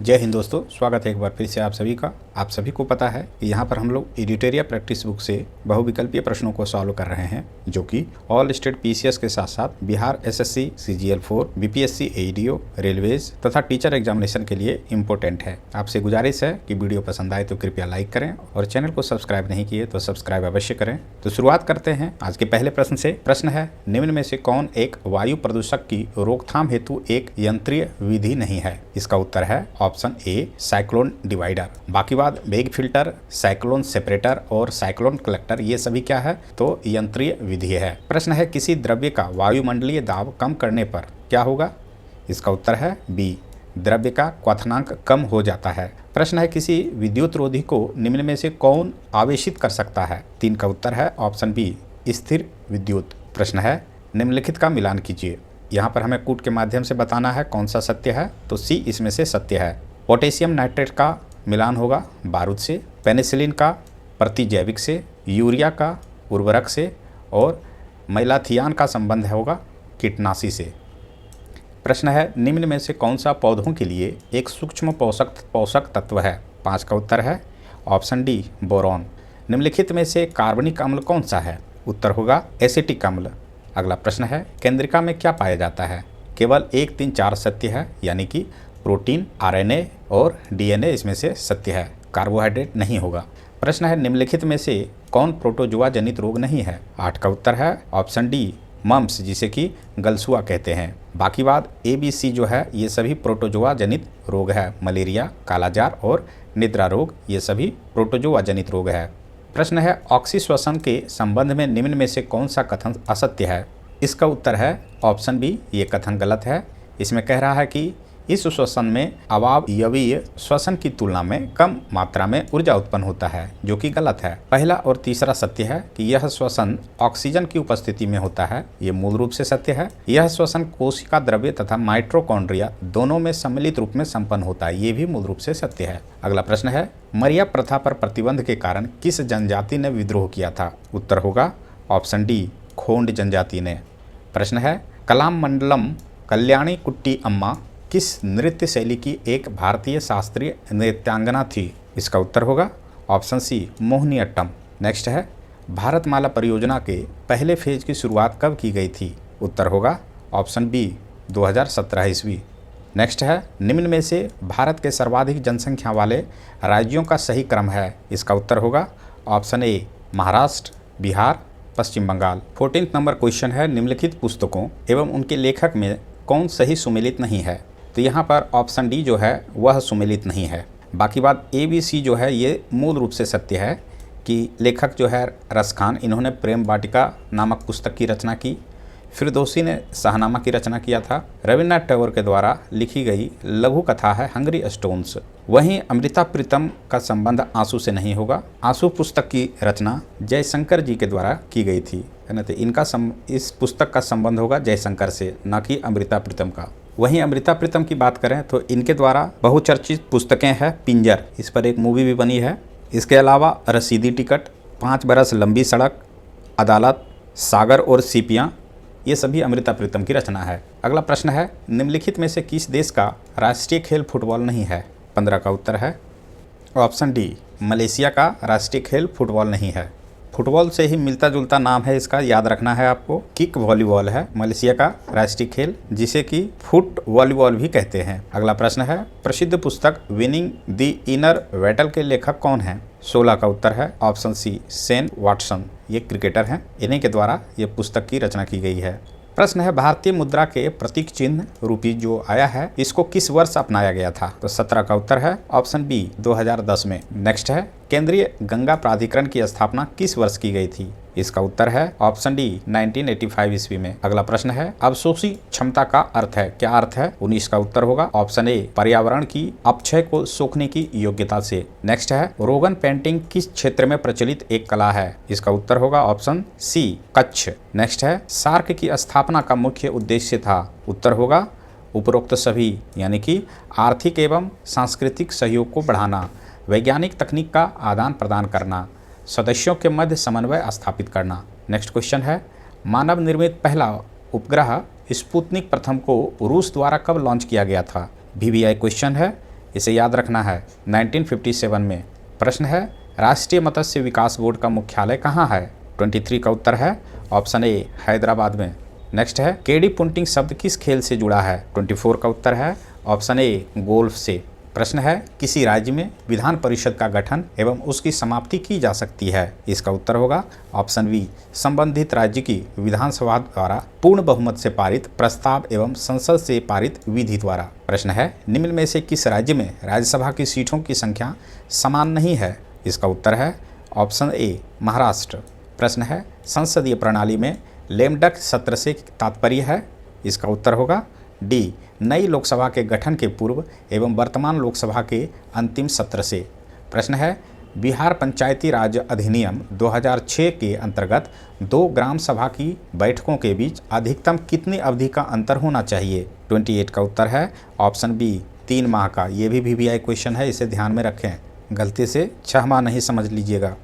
जय हिंद दोस्तों, स्वागत है एक बार फिर से आप सभी का। आप सभी को पता है कि यहाँ पर हम लोग एडिटोरियल प्रैक्टिस बुक से बहुविकल्पीय प्रश्नों को सॉल्व कर रहे हैं, जो कि ऑल स्टेट पीसीएस के साथ साथ बिहार एसएससी, सीजीएल4, बीपीएससी, एईडीओ, रेलवेज तथा टीचर एग्जामिनेशन के लिए इम्पोर्टेंट है। आपसे गुजारिश है कि वीडियो पसंद आए तो कृपया लाइक करें और चैनल को सब्सक्राइब नहीं किए तो सब्सक्राइब अवश्य करें। तो शुरुआत करते हैं आज के पहले प्रश्न से। प्रश्न है, निम्न में से कौन एक वायु प्रदूषक की रोकथाम हेतु एक यंत्रीय विधि नहीं है? इसका उत्तर है ऑप्शन ए, साइक्लोन डिवाइडर। बाकी बात वेग फिल्टर, साइक्लोन सेपरेटर और साइक्लोन कलेक्टर, ये सभी क्या है? तो यंत्रीय विधि है। प्रश्न है, किसी द्रव्य का वायुमंडलीय दाब कम करने पर क्या होगा? इसका उत्तर है बी, द्रव्य का क्वथनांक कम हो जाता है। प्रश्न है, किसी विद्युत रोधी को निम्न में से कौन आवेशित कर सकता है? 3 का उत्तर है ऑप्शन बी, स्थिर विद्युत। प्रश्न है, निम्नलिखित का मिलान कीजिए। यहाँ पर हमें कूट के माध्यम से बताना है कौन सा सत्य है, तो सी इसमें से सत्य है। पोटेशियम नाइट्रेट का मिलान होगा बारूद से, पेनिसिलिन का प्रतिजैविक से, यूरिया का उर्वरक से और मैलाथियान का संबंध होगा कीटनाशी से। प्रश्न है, निम्न में से कौन सा पौधों के लिए एक सूक्ष्म पोषक तत्व है? 5 का उत्तर है ऑप्शन डी, बोरॉन। निम्नलिखित में से कार्बनिक अम्ल कौन सा है? उत्तर होगा एसिटिक अम्ल। अगला प्रश्न है, केंद्रिका में क्या पाया जाता है? केवल 1, 3, 4 सत्य है, यानी कि प्रोटीन, आरएनए और डीएनए इसमें से सत्य है, कार्बोहाइड्रेट नहीं होगा। प्रश्न है, निम्नलिखित में से कौन प्रोटोजुआ जनित रोग नहीं है? 8 का उत्तर है ऑप्शन डी, मम्प्स, जिसे कि गलसुआ कहते हैं। बाकी बात ए बी सी जो है ये सभी प्रोटोजुआ जनित रोग है। मलेरिया, कालाजार और निद्रा रोग ये सभी प्रोटोजुआ जनित रोग है। प्रश्न है, ऑक्सी श्वसन के संबंध में निम्न में से कौन सा कथन असत्य है? इसका उत्तर है ऑप्शन बी, ये कथन गलत है। इसमें कह रहा है कि इस श्वसन में अवायवीय श्वसन की तुलना में कम मात्रा में ऊर्जा उत्पन्न होता है, जो कि गलत है। पहला और तीसरा सत्य है कि यह श्वसन ऑक्सीजन की उपस्थिति में होता है, ये मूल रूप से सत्य है। यह श्वसन कोशिका द्रव्य तथा माइटोकॉन्ड्रिया दोनों में सम्मिलित रूप में संपन्न होता है, ये भी मूल रूप से सत्य है। अगला प्रश्न है, मरिया प्रथा पर प्रतिबंध के कारण किस जनजाति ने विद्रोह किया था? उत्तर होगा ऑप्शन डी, खोंड जनजाति ने। प्रश्न है, कलाम मंडलम कल्याणी कुट्टी अम्मा किस नृत्य शैली की एक भारतीय शास्त्रीय नृत्यांगना थी? इसका उत्तर होगा ऑप्शन सी, मोहिनीअट्टम। नेक्स्ट है, भारतमाला परियोजना के पहले फेज की शुरुआत कब की गई थी? उत्तर होगा ऑप्शन बी, 2017 ईस्वी। नेक्स्ट है, निम्न में से भारत के सर्वाधिक जनसंख्या वाले राज्यों का सही क्रम है? इसका उत्तर होगा option A, Maharashtra, Bihar, Paschim Bangal. 14 number question है, निम्नलिखित पुस्तकों एवं उनके लेखक में कौन सही सुमेलित नहीं है? तो यहाँ पर ऑप्शन डी जो है वह सुमेलित नहीं है। बाकी बात ए बी सी जो है ये मूल रूप से सत्य है कि लेखक जो है रस खान, इन्होंने प्रेम वाटिका नामक पुस्तक की रचना की। फिरदौसी ने शाहनामा की रचना किया था। रविन्द्रनाथ टैगोर के द्वारा लिखी गई लघु कथा है हंग्री स्टोन्स। वहीं अमृता प्रीतम का संबंध आंसू से नहीं होगा। आंसू पुस्तक की रचना जयशंकर जी के द्वारा की गई थी, है ना, तो इनका इस पुस्तक का संबंध होगा जयशंकर से, न कि अमृता प्रीतम का। वहीं अमृता प्रीतम की बात करें तो इनके द्वारा बहुचर्चित पुस्तकें हैं पिंजर, इस पर एक मूवी भी बनी है। इसके अलावा रसीदी टिकट, 5 बरस लंबी सड़क, अदालत, सागर और सीपियाँ, ये सभी अमृता प्रीतम की रचना है। अगला प्रश्न है, निम्नलिखित में से किस देश का राष्ट्रीय खेल फुटबॉल नहीं है? 15 का उत्तर है ऑप्शन डी, मलेशिया का राष्ट्रीय खेल फुटबॉल नहीं है। फुटबॉल से ही मिलता जुलता नाम है इसका, याद रखना है आपको। किक वॉलीबॉल है मलेशिया का राष्ट्रीय खेल, जिसे कि फुट वॉलीबॉल भी कहते हैं। अगला प्रश्न है, प्रसिद्ध पुस्तक विनिंग द इनर बैटल के लेखक कौन हैं? 16 का उत्तर है ऑप्शन सी, शेन वाटसन। ये क्रिकेटर हैं, इन्हीं के द्वारा ये पुस्तक की रचना की गई है। प्रश्न है, भारतीय मुद्रा के प्रतीक चिन्ह रूपी जो आया है इसको किस वर्ष अपनाया गया था? तो 17 का उत्तर है ऑप्शन बी, 2010 में। नेक्स्ट है, केंद्रीय गंगा प्राधिकरण की स्थापना किस वर्ष की गई थी? इसका उत्तर है ऑप्शन डी, 1985 ईस्वी में। अगला प्रश्न है, अवशोषी क्षमता का अर्थ है, क्या अर्थ है? 19 का उत्तर होगा ऑप्शन ए, पर्यावरण की अपक्षय को सोखने की योग्यता से। नेक्स्ट है, रोगन पेंटिंग किस क्षेत्र में प्रचलित एक कला है? इसका उत्तर होगा ऑप्शन सी, कच्छ। नेक्स्ट है, सार्क की स्थापना का मुख्य उद्देश्य था? उत्तर होगा उपरोक्त सभी, यानी कि आर्थिक एवं सांस्कृतिक सहयोग को बढ़ाना, वैज्ञानिक तकनीक का आदान प्रदान करना, सदस्यों के मध्य समन्वय स्थापित करना। नेक्स्ट क्वेश्चन है, मानव निर्मित पहला उपग्रह स्पुतनिक प्रथम को रूस द्वारा कब लॉन्च किया गया था? वीवीआई क्वेश्चन है। इसे याद रखना है 1957 में। प्रश्न है राष्ट्रीय मत्स्य विकास बोर्ड का मुख्यालय कहाँ है? 23 का उत्तर है ऑप्शन ए हैदराबाद में। नेक्स्ट है केडी पुंटिंग शब्द किस खेल से जुड़ा है? 24 का उत्तर है ऑप्शन ए गोल्फ से। प्रश्न है किसी राज्य में विधान परिषद का गठन एवं उसकी समाप्ति की जा सकती है? इसका उत्तर होगा ऑप्शन बी संबंधित राज्य की विधानसभा द्वारा पूर्ण बहुमत से पारित प्रस्ताव एवं संसद से पारित विधि द्वारा। प्रश्न है निम्न में से किस राज्य में राज्यसभा की सीटों की संख्या समान नहीं है? इसका उत्तर है ऑप्शन ए महाराष्ट्र। प्रश्न है संसदीय प्रणाली में लेमडक सत्र से तात्पर्य है? इसका उत्तर होगा डी नई लोकसभा के गठन के पूर्व एवं वर्तमान लोकसभा के अंतिम सत्र से। प्रश्न है बिहार पंचायती राज अधिनियम 2006 के अंतर्गत 2 ग्राम सभा की बैठकों के बीच अधिकतम कितनी अवधि का अंतर होना चाहिए? 28 का उत्तर है ऑप्शन बी 3 माह का। ये भी VVI क्वेश्चन है, इसे ध्यान में रखें, गलती से 6 माह नहीं समझ लीजिएगा।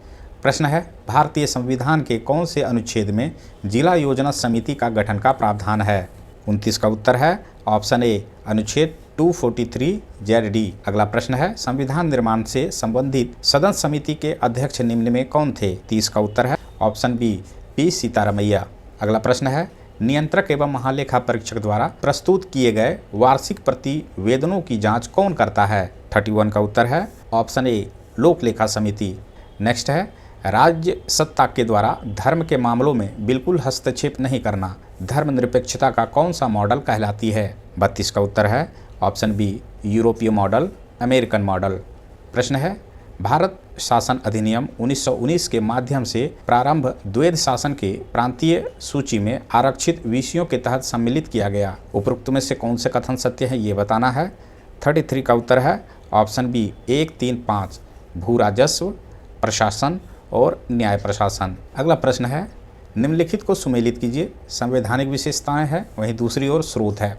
प्रश्न है भारतीय संविधान के कौन से अनुच्छेद में जिला योजना समिति का गठन का प्रावधान है? 29 का उत्तर है ऑप्शन ए अनुच्छेद 243 ZD। अगला प्रश्न है संविधान निर्माण से संबंधित सदन समिति के अध्यक्ष निम्न में कौन थे? 30 का उत्तर है ऑप्शन बी P सीतारमैया। अगला प्रश्न है नियंत्रक एवं महालेखा परीक्षक द्वारा प्रस्तुत किए गए वार्षिक प्रतिवेदनों की जांच कौन करता है? 31 का उत्तर है ऑप्शन ए लोक लेखा समिति। नेक्स्ट है राज्य सत्ता के द्वारा धर्म के मामलों में बिल्कुल हस्तक्षेप नहीं करना धर्मनिरपेक्षता का कौन सा मॉडल कहलाती है? 32 का उत्तर है ऑप्शन बी यूरोपीय मॉडल, अमेरिकन मॉडल। प्रश्न है भारत शासन अधिनियम 1919 के माध्यम से प्रारंभ द्वैध शासन के प्रांतीय सूची में आरक्षित विषयों के तहत सम्मिलित किया गया। उपरोक्त में से कौन से कथन सत्य है ये बताना है। 33 का उत्तर है ऑप्शन बी 1, 3, 5 भू राजस्व, प्रशासन और न्याय प्रशासन। अगला प्रश्न है निम्नलिखित को सुमेलित कीजिए। संवैधानिक विशेषताएं हैं, वहीं दूसरी ओर स्रोत है।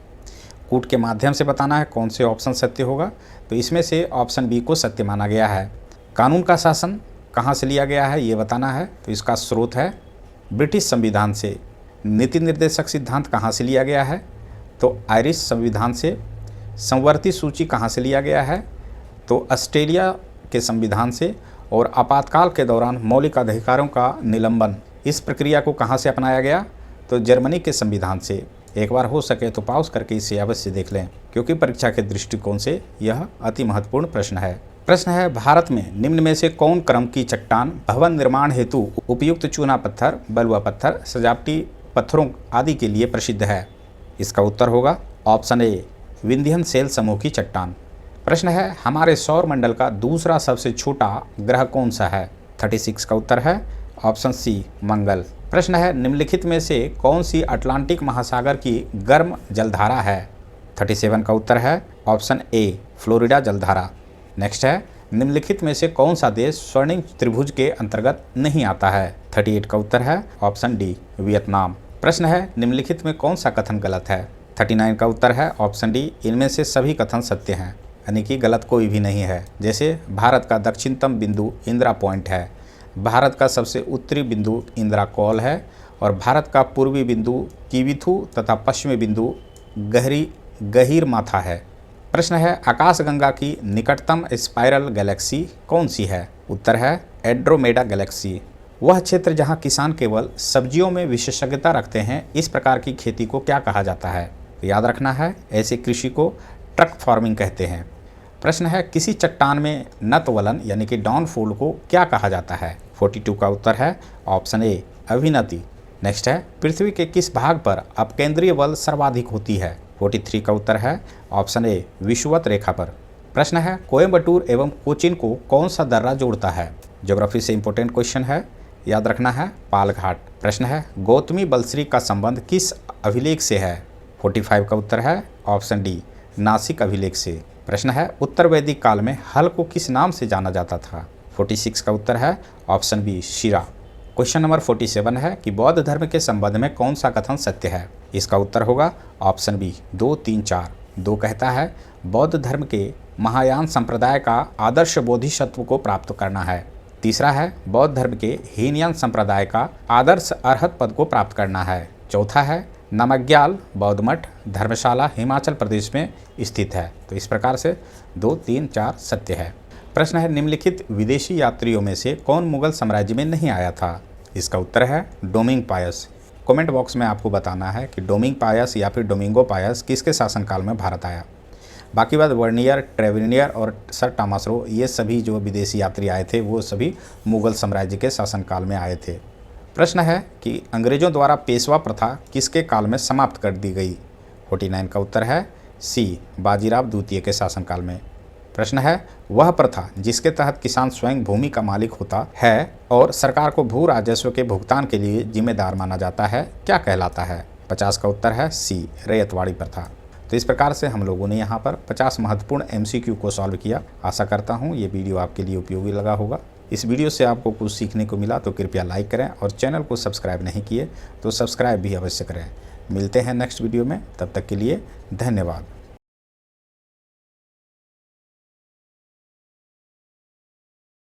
कूट के माध्यम से बताना है कौन से ऑप्शन सत्य होगा, तो इसमें से ऑप्शन बी को सत्य माना गया है। कानून का शासन कहाँ से लिया गया है ये बताना है, तो इसका स्रोत है ब्रिटिश संविधान से। नीति निर्देशक सिद्धांत कहाँ से लिया गया है, तो आयरिश संविधान से। संवर्ती सूची कहाँ से लिया गया है, तो ऑस्ट्रेलिया के संविधान से। और आपातकाल के दौरान मौलिक अधिकारों का निलंबन, इस प्रक्रिया को कहाँ से अपनाया गया, तो जर्मनी के संविधान से। एक बार हो सके तो पॉज करके इसे अवश्य देख लें, क्योंकि परीक्षा के दृष्टिकोण से यह अति महत्वपूर्ण प्रश्न है। प्रश्न है भारत में निम्न में से कौन क्रम की चट्टान भवन निर्माण हेतु उपयुक्त चूना पत्थर, बलुआ पत्थर, सजावटी पत्थरों आदि के लिए प्रसिद्ध है? इसका उत्तर होगा ऑप्शन ए विंध्यन सेल समूह की चट्टान। प्रश्न है हमारे सौर मंडल का दूसरा सबसे छोटा ग्रह कौन सा है? 36 का उत्तर है ऑप्शन सी मंगल। प्रश्न है निम्नलिखित में से कौन सी अटलांटिक महासागर की गर्म जलधारा है? 37 का उत्तर है ऑप्शन ए फ्लोरिडा जलधारा। नेक्स्ट है निम्नलिखित में से कौन सा देश स्वर्णिम त्रिभुज के अंतर्गत नहीं आता है? 38 का उत्तर है ऑप्शन डी वियतनाम। प्रश्न है निम्नलिखित में कौन सा कथन गलत है? 39 का उत्तर है ऑप्शन डी इनमें से सभी कथन सत्य हैं, यानी कि गलत कोई भी नहीं है। जैसे भारत का दक्षिणतम बिंदु इंदिरा पॉइंट है, भारत का सबसे उत्तरी बिंदु इंदिरा कॉल है, और भारत का पूर्वी बिंदु किविथु तथा पश्चिमी बिंदु गहीर माथा है। प्रश्न है आकाशगंगा की निकटतम स्पाइरल गैलेक्सी कौन सी है? उत्तर है एंड्रोमेडा गैलेक्सी। वह क्षेत्र जहां किसान केवल सब्जियों में विशेषज्ञता रखते हैं, इस प्रकार की खेती को क्या कहा जाता है? तो याद रखना है ऐसे कृषि को ट्रक फार्मिंग कहते हैं। प्रश्न है किसी चट्टान में नतवलन यानी कि डाउनफॉल को क्या कहा जाता है? 42 का उत्तर है ऑप्शन ए अभिनति। नेक्स्ट है पृथ्वी के किस भाग पर अपकेंद्रीय बल सर्वाधिक होती है? 43 का उत्तर है ऑप्शन ए विषुवत रेखा पर। प्रश्न है कोयम्बटूर एवं कोचीन को कौन सा दर्रा जोड़ता है? ज्योग्राफी से इंपॉर्टेंट क्वेश्चन है, याद रखना है पालघाट। प्रश्न है गौतमी बलश्री का संबंध किस अभिलेख से है? 45 का उत्तर है ऑप्शन डी नासिक अभिलेख से। प्रश्न है उत्तर वैदिक काल में हल को किस नाम से जाना जाता था? 46 का उत्तर है ऑप्शन बी शिरा। क्वेश्चन नंबर 47 है कि बौद्ध धर्म के संबंध में कौन सा कथन सत्य है? इसका उत्तर होगा ऑप्शन बी 2, 3, 4। 2 कहता है बौद्ध धर्म के महायान संप्रदाय का आदर्श बोधिसत्व को प्राप्त करना है। तीसरा है बौद्ध धर्म के हीनयान संप्रदाय का आदर्श अरहत पद को प्राप्त करना है। चौथा है नामग्याल बौद्ध मठ धर्मशाला हिमाचल प्रदेश में स्थित है। तो इस प्रकार से 2, 3, 4 सत्य है। प्रश्न है, निम्नलिखित विदेशी यात्रियों में से कौन मुगल साम्राज्य में नहीं आया था? इसका उत्तर है डोमिंग पायस। कमेंट बॉक्स में आपको बताना है कि डोमिंग पायस या फिर डोमिंगो पायस किसके शासनकाल में भारत आया। बाकी बात वर्नियर, ट्रेवेनियर और सर टॉमस रो, ये सभी जो विदेशी यात्री आए थे वो सभी मुगल साम्राज्य के शासनकाल में आए थे। प्रश्न है कि अंग्रेजों द्वारा पेशवा प्रथा किसके काल में समाप्त कर दी गई? 49 का उत्तर है सी, बाजीराव द्वितीय के शासनकाल में। प्रश्न है, वह प्रथा जिसके तहत किसान स्वयं भूमि का मालिक होता है और सरकार को भू राजस्व के भुगतान के लिए जिम्मेदार माना जाता है, क्या कहलाता है? 50 का उत्तर है सी, रैयतवाड़ी प्रथा। तो इस प्रकार से हम लोगों ने यहाँ पर 50 महत्वपूर्ण MCQ को सॉल्व किया। आशा करता हूँ ये वीडियो आपके लिए उपयोगी लगा होगा। इस वीडियो से आपको कुछ सीखने को मिला तो कृपया लाइक करें और चैनल को सब्सक्राइब नहीं किए तो सब्सक्राइब भी अवश्य करें। मिलते हैं नेक्स्ट वीडियो में, तब तक के लिए धन्यवाद।